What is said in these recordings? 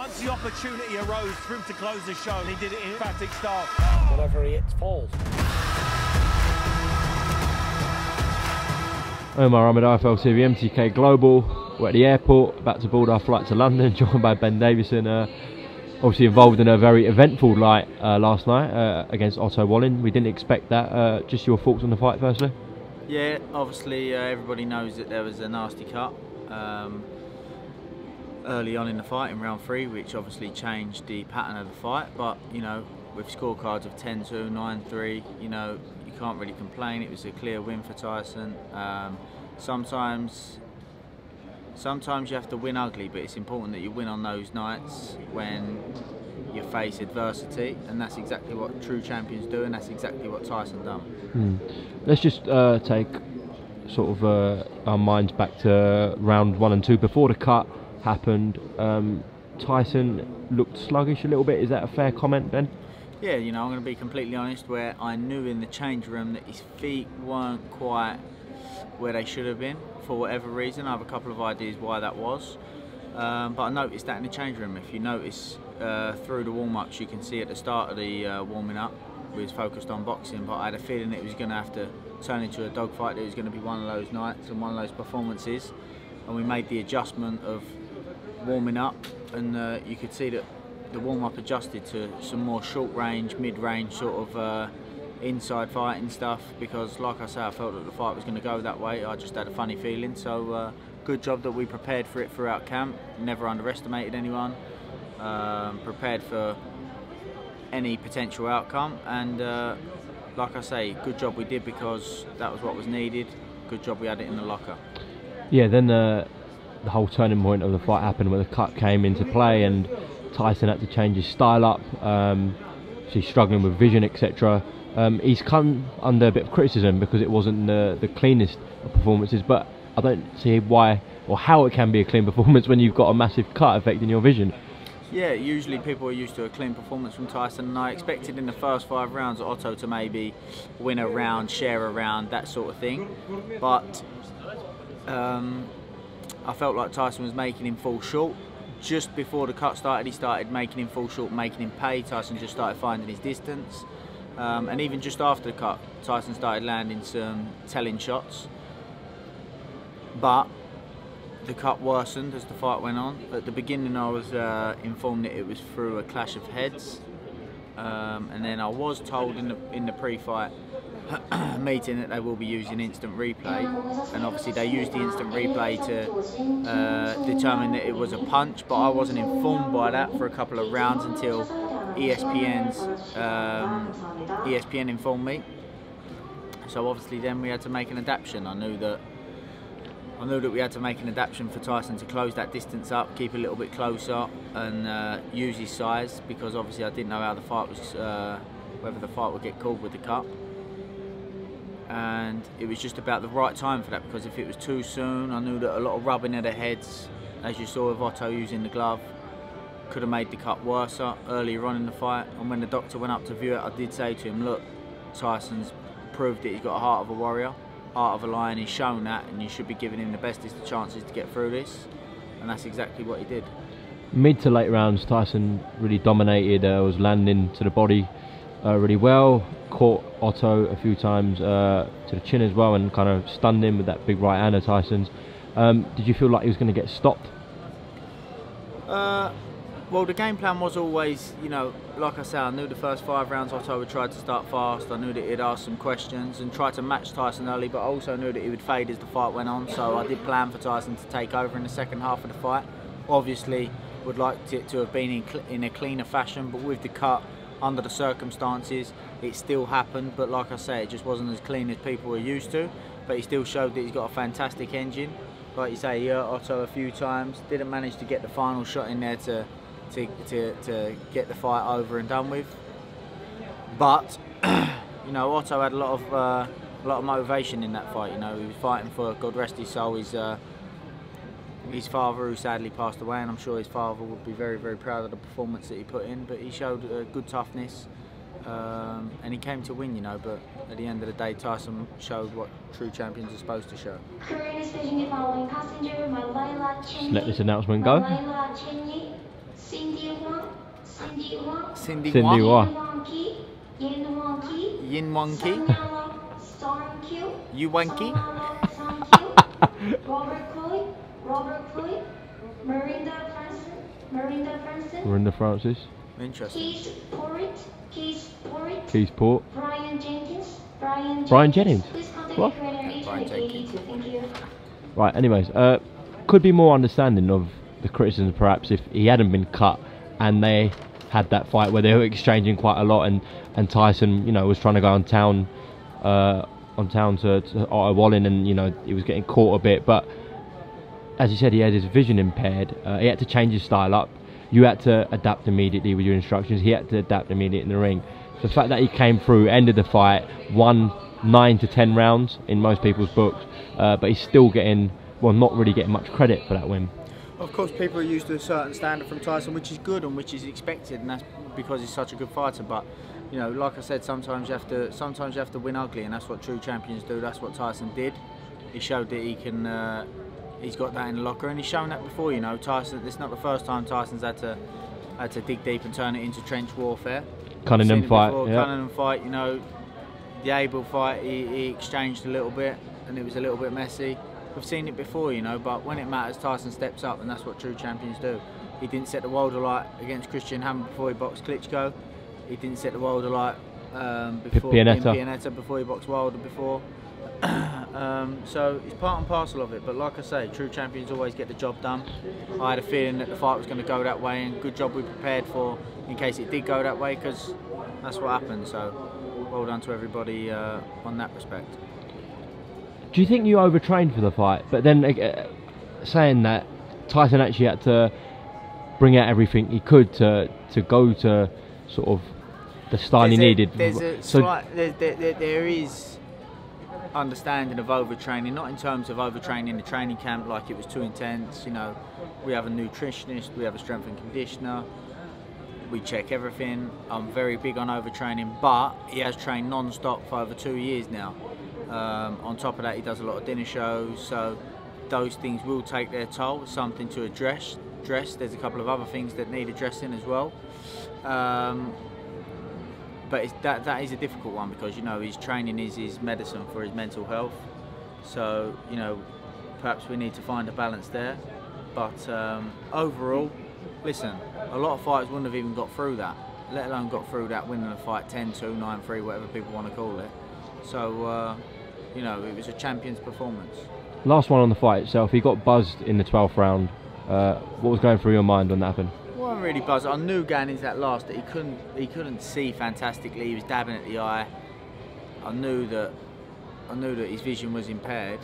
Once the opportunity arose for him to close the show, and he did it in emphatic style. Whatever he hits falls. Omar Ahmed, IFL TV, MTK Global. We're at the airport, about to board our flight to London, joined by Ben Davison. Obviously involved in a very eventful night last night against Otto Wallin. We didn't expect that. Just your thoughts on the fight, firstly? Yeah, obviously everybody knows that there was a nasty cut early on in the fight in round 3, which obviously changed the pattern of the fight. But you know, with scorecards of 10-2, 9-3, you know, you can't really complain. It was a clear win for Tyson. Sometimes you have to win ugly, but it's important that you win on those nights when you face adversity, and that's exactly what true champions do, and that's exactly what Tyson done. Let's just take sort of our minds back to round 1 and 2 before the cut happened. Tyson looked sluggish a little bit. Is that a fair comment, Ben? Yeah, you know, I'm going to be completely honest, where I knew in the change room that his feet weren't quite where they should have been for whatever reason. I have a couple of ideas why that was, but I noticed that in the change room. If you notice through the warm-ups, you can see at the start of the warming up we was focused on boxing, but I had a feeling that it was going to have to turn into a dogfight. That it was going to be one of those nights and one of those performances, and we made the adjustment of warming up, and you could see that the warm-up adjusted to some more short-range, mid-range sort of inside fighting stuff, because like I say, I felt that the fight was going to go that way. I just had a funny feeling. So good job that we prepared for it throughout camp, never underestimated anyone, prepared for any potential outcome, and like I say, good job we did, because that was what was needed. Good job we had it in the locker. Yeah, then the whole turning point of the fight happened when the cut came into play and Tyson had to change his style up. He's struggling with vision, etc. He's come under a bit of criticism because it wasn't the cleanest of performances, but I don't see why or how it can be a clean performance when you've got a massive cut affecting your vision. Yeah, usually people are used to a clean performance from Tyson, and I expected in the first 5 rounds Otto to maybe win a round, share a round, that sort of thing. But I felt like Tyson was making him fall short. Just before the cut started, he started making him fall short, making him pay. Tyson just started finding his distance. And even just after the cut, Tyson started landing some telling shots. But the cut worsened as the fight went on. At the beginning I was informed that it was through a clash of heads. And then I was told in the pre-fight meeting that they will be using instant replay, and obviously they used the instant replay to determine that it was a punch, but I wasn't informed by that for a couple of rounds until ESPN informed me. So obviously then we had to make an adaptation. I knew that we had to make an adaptation for Tyson to close that distance up, keep a little bit closer, and use his size, because obviously I didn't know how the fight was, whether the fight would get called with the cut. And it was just about the right time for that, because if it was too soon, I knew that a lot of rubbing of the heads, as you saw with Otto using the glove, could have made the cut worse earlier on in the fight. And when the doctor went up to view it, I did say to him, look, Tyson's proved that he's got a heart of a warrior, heart of a lion. He's shown that, and you should be giving him the bestest of chances to get through this, and that's exactly what he did. Mid to late rounds, Tyson really dominated, was landing to the body really well, caught Otto a few times to the chin as well, and kind of stunned him with that big right hand of Tyson's. Did you feel like he was going to get stopped? Well, the game plan was always, you know, like I said, I knew the first 5 rounds Otto would try to start fast. I knew that he'd ask some questions and try to match Tyson early, but I also knew that he would fade as the fight went on, so I did plan for Tyson to take over in the second half of the fight. Obviously, would like it to have been in a cleaner fashion, but with the cut, under the circumstances, it still happened. But like I say, it just wasn't as clean as people were used to, but he still showed that he's got a fantastic engine. Like you say, he hurt Otto a few times, didn't manage to get the final shot in there to get the fight over and done with. But you know, Otto had a lot of motivation in that fight. You know, he was fighting for, God rest his soul, his father, who sadly passed away, and I'm sure his father would be very, very proud of the performance that he put in. But he showed good toughness, and he came to win, you know. But at the end of the day, Tyson showed what true champions are supposed to show. Just let this announcement go. Cindy Wang, Cindy Wang, Cindy Cindy Wang, Wang. Wang Ki, Yin Wang Ki, Yin Wang Ki, Sanyala Storm Q, Yu Wang Ki, Song Q, Robert Coy, Marinda Franson, Marinda Francis. interesting. Keith Porritt, Keys Port. Brian Jenkins, Brian Jennings. Please contact What? the creator Brian Jenkins. H82. Thank you. Right, anyways, could be more understanding of the criticism perhaps if he hadn't been cut and they had that fight where they were exchanging quite a lot, and Tyson, you know, was trying to go on town to Otto Wallin, and, you know, he was getting caught a bit, but as you said, he had his vision impaired. He had to change his style up. You had to adapt immediately with your instructions. He had to adapt immediately in the ring. The fact that he came through, ended the fight, won 9 to 10 rounds in most people's books, but he's still getting, well, not really getting much credit for that win. Of course, people are used to a certain standard from Tyson, which is good and which is expected, and that's because he's such a good fighter. But, you know, like I said, sometimes you have to win ugly, and that's what true champions do. That's what Tyson did. He showed that he can. He's got that in the locker, and he's shown that before. You know, Tyson. It's not the first time Tyson's had to dig deep and turn it into trench warfare. Cunningham fight, yeah. Cunningham fight. You know, the Abel fight. He exchanged a little bit, and it was a little bit messy. We've seen it before, you know, but when it matters, Tyson steps up, and that's what true champions do. He didn't set the world alight against Christian Hammer before he boxed Klitschko. He didn't set the world alight before Pianetta before he boxed Wilder before. So it's part and parcel of it. But like I say, true champions always get the job done. I had a feeling that the fight was going to go that way, and good job we prepared for in case it did go that way, because that's what happened. So well done to everybody on that respect. Do you think you overtrained for the fight? But then saying that, Tyson actually had to bring out everything he could to go to sort of the style he needed. There's a slight, there is understanding of overtraining, not in terms of overtraining the training camp like it was too intense. You know, we have a nutritionist, we have a strength and conditioner, we check everything. I'm very big on overtraining, but he has trained non-stop for over 2 years now. On top of that, he does a lot of dinner shows, so those things will take their toll. It's something to address. There's a couple of other things that need addressing as well. But that is a difficult one, because, you know, his training is his medicine for his mental health. So, you know, perhaps we need to find a balance there. But overall, listen, a lot of fighters wouldn't have even got through that, let alone got through that winning a fight 10-2, 9-3, whatever people want to call it. So, you know, it was a champion's performance. Last one on the fight itself, he got buzzed in the 12th round. What was going through your mind when that happened? Well, I'm really buzzed. I knew going into that last that he couldn't see fantastically. He was dabbing at the eye. I knew that his vision was impaired,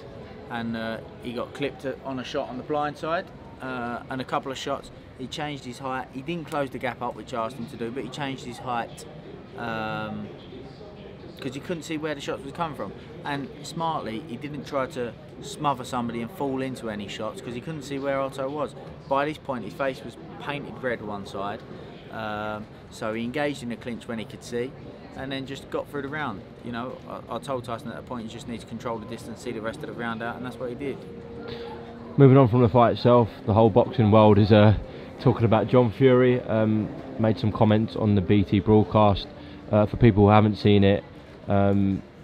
and he got clipped on a shot on the blind side, and a couple of shots. He changed his height. He didn't close the gap up, which I asked him to do, but he changed his height because he couldn't see where the shots was coming from. And smartly, he didn't try to smother somebody and fall into any shots, because he couldn't see where Otto was. By this point, his face was painted red one side, so he engaged in the clinch when he could see, and then just got through the round. You know, I told Tyson at that point, you just need to control the distance, see the rest of the round out, and that's what he did. Moving on from the fight itself, the whole boxing world is talking about John Fury. Made some comments on the BT broadcast. For people who haven't seen it,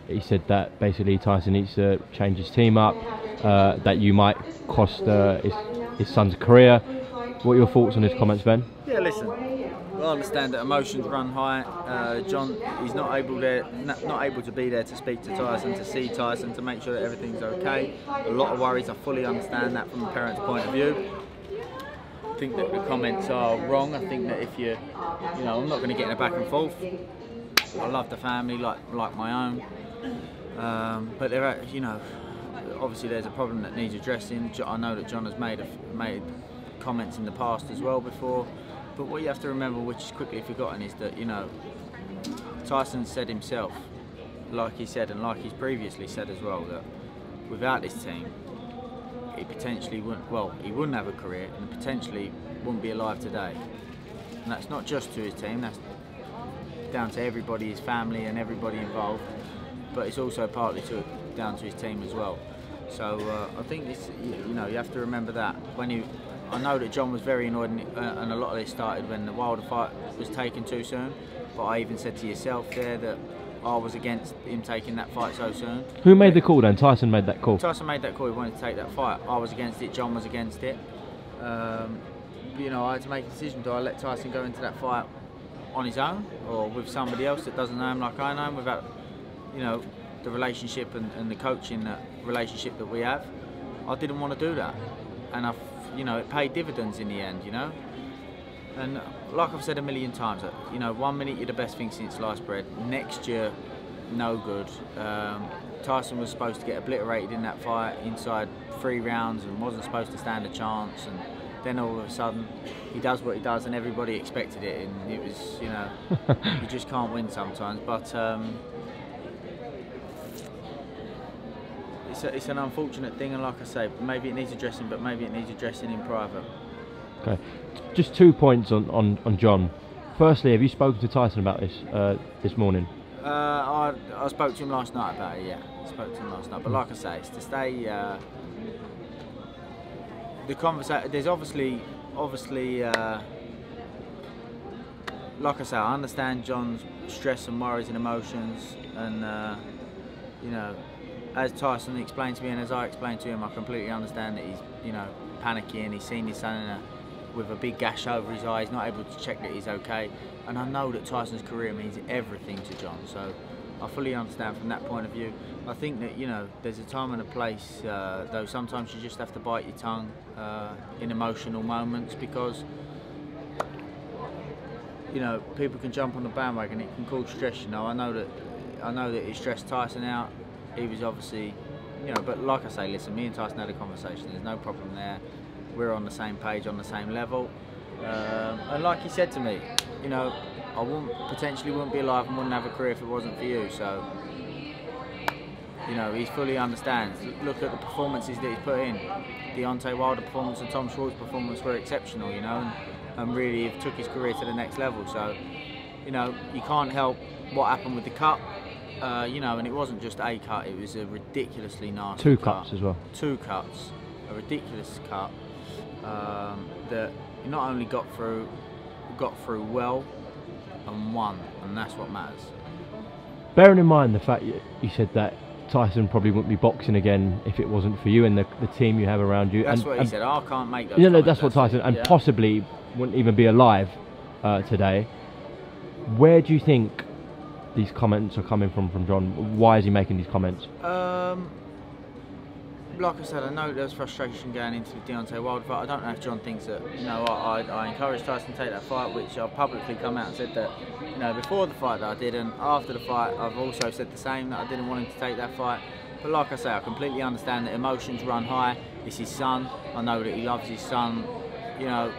he said that basically Tyson needs to change his team up, that you might cost his son's career. What are your thoughts on his comments, Ben? Yeah, listen, I understand that emotions run high. John, he's not able to be there to speak to Tyson, to see Tyson, to make sure that everything's okay. A lot of worries. I fully understand that from a parent's point of view. I think that the comments are wrong. I think that if you know, I'm not going to get in a back and forth. I love the family like my own, but there are, you know, obviously there's a problem that needs addressing. I know that John has made comments in the past as well before, but what you have to remember, which is quickly forgotten, is that, you know, Tyson said himself, like he said and like he's previously said as well, that without this team, he potentially wouldn't, well, he wouldn't have a career and potentially wouldn't be alive today. And that's not just to his team, that's down to everybody, his family and everybody involved, but it's also partly down to his team as well. So I think this, you know, you have to remember that when I know that John was very annoyed, and a lot of this started when the Wilder fight was taken too soon. But I even said to yourself there that I was against him taking that fight so soon. Who made the call then? Tyson made that call. Tyson made that call. He wanted to take that fight. I was against it. John was against it. You know, I had to make a decision. Do I let Tyson go into that fight on his own, or with somebody else that doesn't know him like I know him, without, you know, the relationship and the coaching relationship that we have? I didn't want to do that, and you know, it paid dividends in the end. You know, and like I've said a million times, you know, 1 minute you're the best thing since sliced bread. Next year, no good. Tyson was supposed to get obliterated in that fight inside 3 rounds and wasn't supposed to stand a chance, and then all of a sudden he does what he does, and everybody expected it, and it was, you know, you just can't win sometimes. But it's an unfortunate thing, and like I say, maybe it needs addressing, but maybe it needs addressing in private. Okay, just 2 points on John. Firstly, have you spoken to Tyson about this morning? I spoke to him last night about it. Yeah, I spoke to him last night. But like I say, it's to stay. The conversation. There's obviously. Like I say, I understand John's stress and worries and emotions, and you know, as Tyson explained to me and as I explained to him, I completely understand that he's, you know, panicking. He's seen his son with a big gash over his eye. He's not able to check that he's okay, and I know that Tyson's career means everything to John, so I fully understand from that point of view. I think that, you know, there's a time and a place, though sometimes you just have to bite your tongue in emotional moments, because, you know, people can jump on the bandwagon. It can cause stress. You know, I know that it stressed Tyson out. He was obviously, you know, but like I say, listen, me and Tyson had a conversation. There's no problem there. We're on the same page, on the same level. And like he said to me, you know, I potentially wouldn't be alive and wouldn't have a career if it wasn't for you. So, you know, he fully understands. Look at the performances that he's put in. Deontay Wilder performance and Tom Schwartz's performance were exceptional, you know, and really took his career to the next level. So, you know, you can't help what happened with the cut, you know, and it wasn't just a cut, it was a ridiculously nasty 2 cut. cuts as well. 2 cuts, a ridiculous cut that he not only got through well and won, and that's what matters. Bearing in mind the fact you said that Tyson probably wouldn't be boxing again if it wasn't for you and the team you have around you. That's what he said. I can't make those. You know, that's what Tyson, and yeah. possibly wouldn't even be alive today. Where do you think these comments are coming from John? Why is he making these comments? Like I said, I know there's frustration going into the Deontay Wilder fight. I don't know if John thinks that, you know, I encouraged Tyson to take that fight, which I've publicly come out and said that, you know, before the fight that I didn't. After the fight, I've also said the same, that I didn't want him to take that fight. But like I say, I completely understand that emotions run high. It's his son. I know that he loves his son, you know,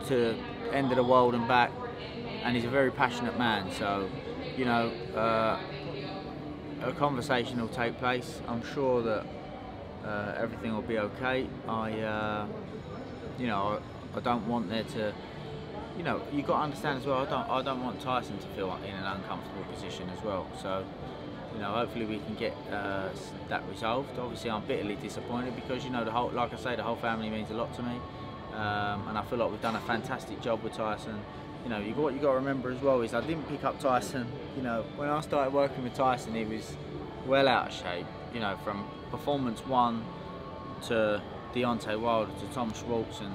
to end of the world and back. And he's a very passionate man. So, you know, a conversation will take place. I'm sure that everything will be okay. You know, I don't want there to, you know, you've got to understand as well, I don't want Tyson to feel in an uncomfortable position as well. So, you know, hopefully we can get that resolved. Obviously, I'm bitterly disappointed because, you know, like I say, the whole family means a lot to me, and I feel like we've done a fantastic job with Tyson. You know, what you got to remember as well is I didn't pick up Tyson. You know, when I started working with Tyson, he was well out of shape. You know, from performance 1 to Deontay Wilder to Tom Schwartz, and,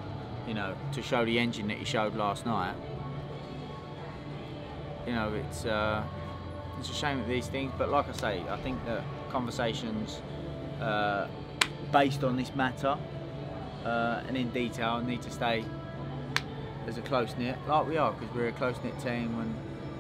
you know, to show the engine that he showed last night. You know, it's a shame of these things, but like I say, I think that conversations based on this matter and in detail need to stay as a close-knit, like we are, because we're a close-knit team, and,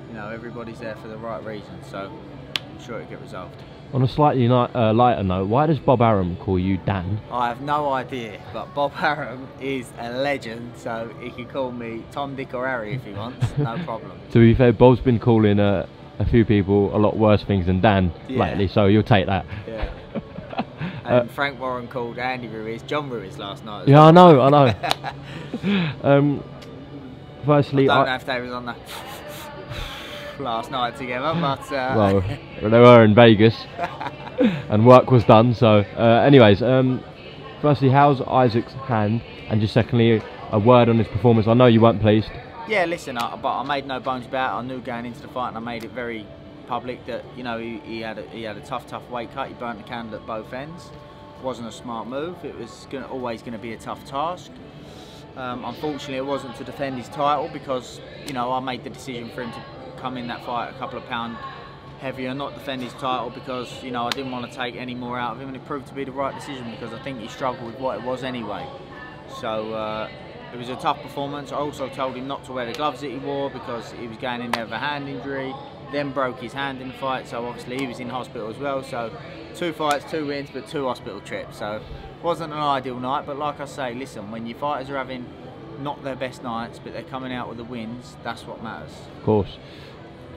you know, everybody's there for the right reasons, so I'm sure it'll get resolved. On a slightly lighter note, why does Bob Arum call you Dan? I have no idea, but Bob Arum is a legend, so he can call me Tom, Dick or Harry if he wants, no problem. To be fair, Bob's been calling a few people a lot worse things than Dan lately, so you'll take that. Yeah. And Frank Warren called Andy Ruiz John Ruiz last night. Yeah, I know. Firstly, I don't know if they was on the last night together, but well, they were in Vegas and work was done. So, anyways, firstly, how's Isaac's hand? And just secondly, a word on his performance. I know you weren't pleased. Yeah, listen, but I made no bones about it. I knew going into the fight, and I made it very public that, you know, he had a tough weight cut. He burnt the candle at both ends. It wasn't a smart move. It was always going to be a tough task. Unfortunately, it wasn't to defend his title because, you know, I made the decision for him to come in that fight a couple of pounds heavier, not defend his title because, you know, I didn't want to take any more out of him, and it proved to be the right decision because I think he struggled with what it was anyway. So it was a tough performance. I also told him not to wear the gloves that he wore because he was going in there with a hand injury, then broke his hand in the fight, so obviously he was in hospital as well. So 2 fights, 2 wins, but 2 hospital trips. So it wasn't an ideal night, but like I say, listen, when your fighters are having not their best nights, but they're coming out with the wins, that's what matters. Of course.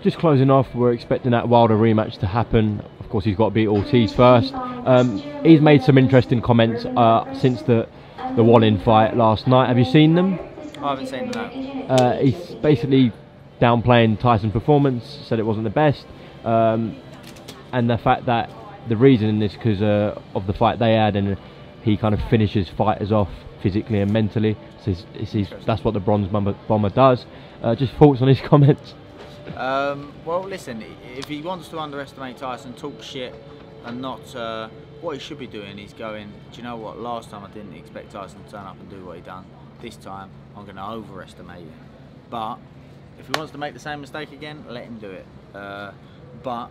Just closing off, we're expecting that Wilder rematch to happen. Of course, he's got to beat Ortiz first. He's made some interesting comments since the Wallin fight last night. Have you seen them? I haven't seen them, no. He's basically downplaying Tyson's performance, said it wasn't the best, and the fact that the reason is because of the fight they had, and he kind of finishes fighters off physically and mentally. So that's what the Bronze Bomber does. Just thoughts on his comments? Well, listen, if he wants to underestimate Tyson, talk shit, and not what he should be doing is going, do you know what, last time I didn't expect Tyson to turn up and do what he done. This time I'm going to overestimate it. But if he wants to make the same mistake again, let him do it. But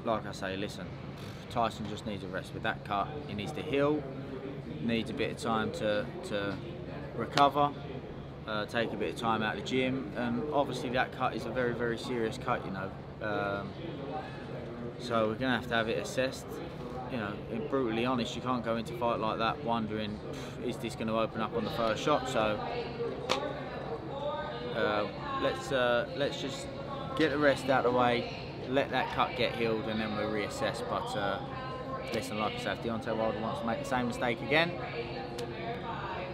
like I say, listen, Tyson just needs a rest with that cut. He needs to heal, needs a bit of time to recover. Take a bit of time out of the gym, and obviously that cut is a very, very serious cut, you know. So we're going to have it assessed. You know, brutally honest, you can't go into a fight like that wondering, is this going to open up on the first shot? So let's just get the rest out of the way, let that cut get healed, and then we'll reassess. But listen, like I said, if Deontay Wilder wants to make the same mistake again,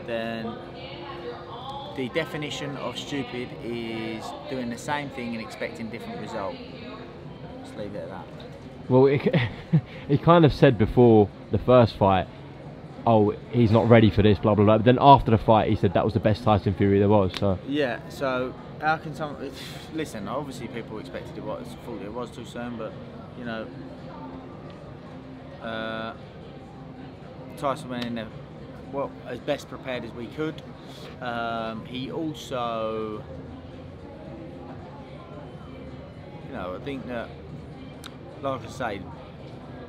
then the definition of stupid is doing the same thing and expecting different result. Let's leave it at that. Well, he kind of said before the first fight, oh, he's not ready for this, blah, blah, blah. But then after the fight, he said that was the best Tyson Fury there was. So yeah, so how can some... Listen, obviously people expected it was, thought it was too soon, but, you know, Tyson went in there, well, as best prepared as we could. He also, you know, I think that, like I say,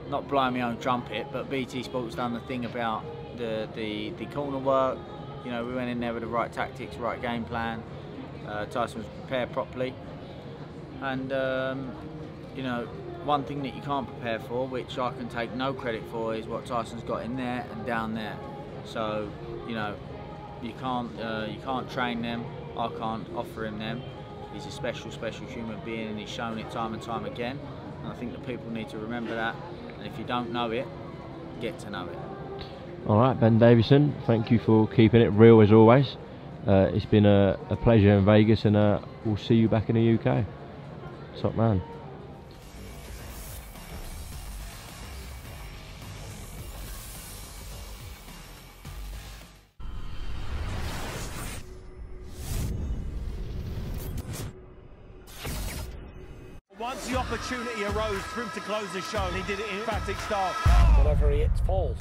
not blowing my own trumpet, but BT Sport's done the thing about the corner work. You know, we went in there with the right tactics, right game plan. Tyson was prepared properly, and you know, one thing that you can't prepare for, which I can take no credit for, is what Tyson's got in there and down there. So, you know, you can't train them. I can't offer him them. He's a special human being, and he's shown it time and time again. And I think that people need to remember that. And if you don't know it, get to know it. All right, Ben Davison, thank you for keeping it real as always. It's been a pleasure in Vegas, and we'll see you back in the UK. Top man. Once the opportunity arose for him to close the show, and he did it in emphatic style. Whatever he hits falls.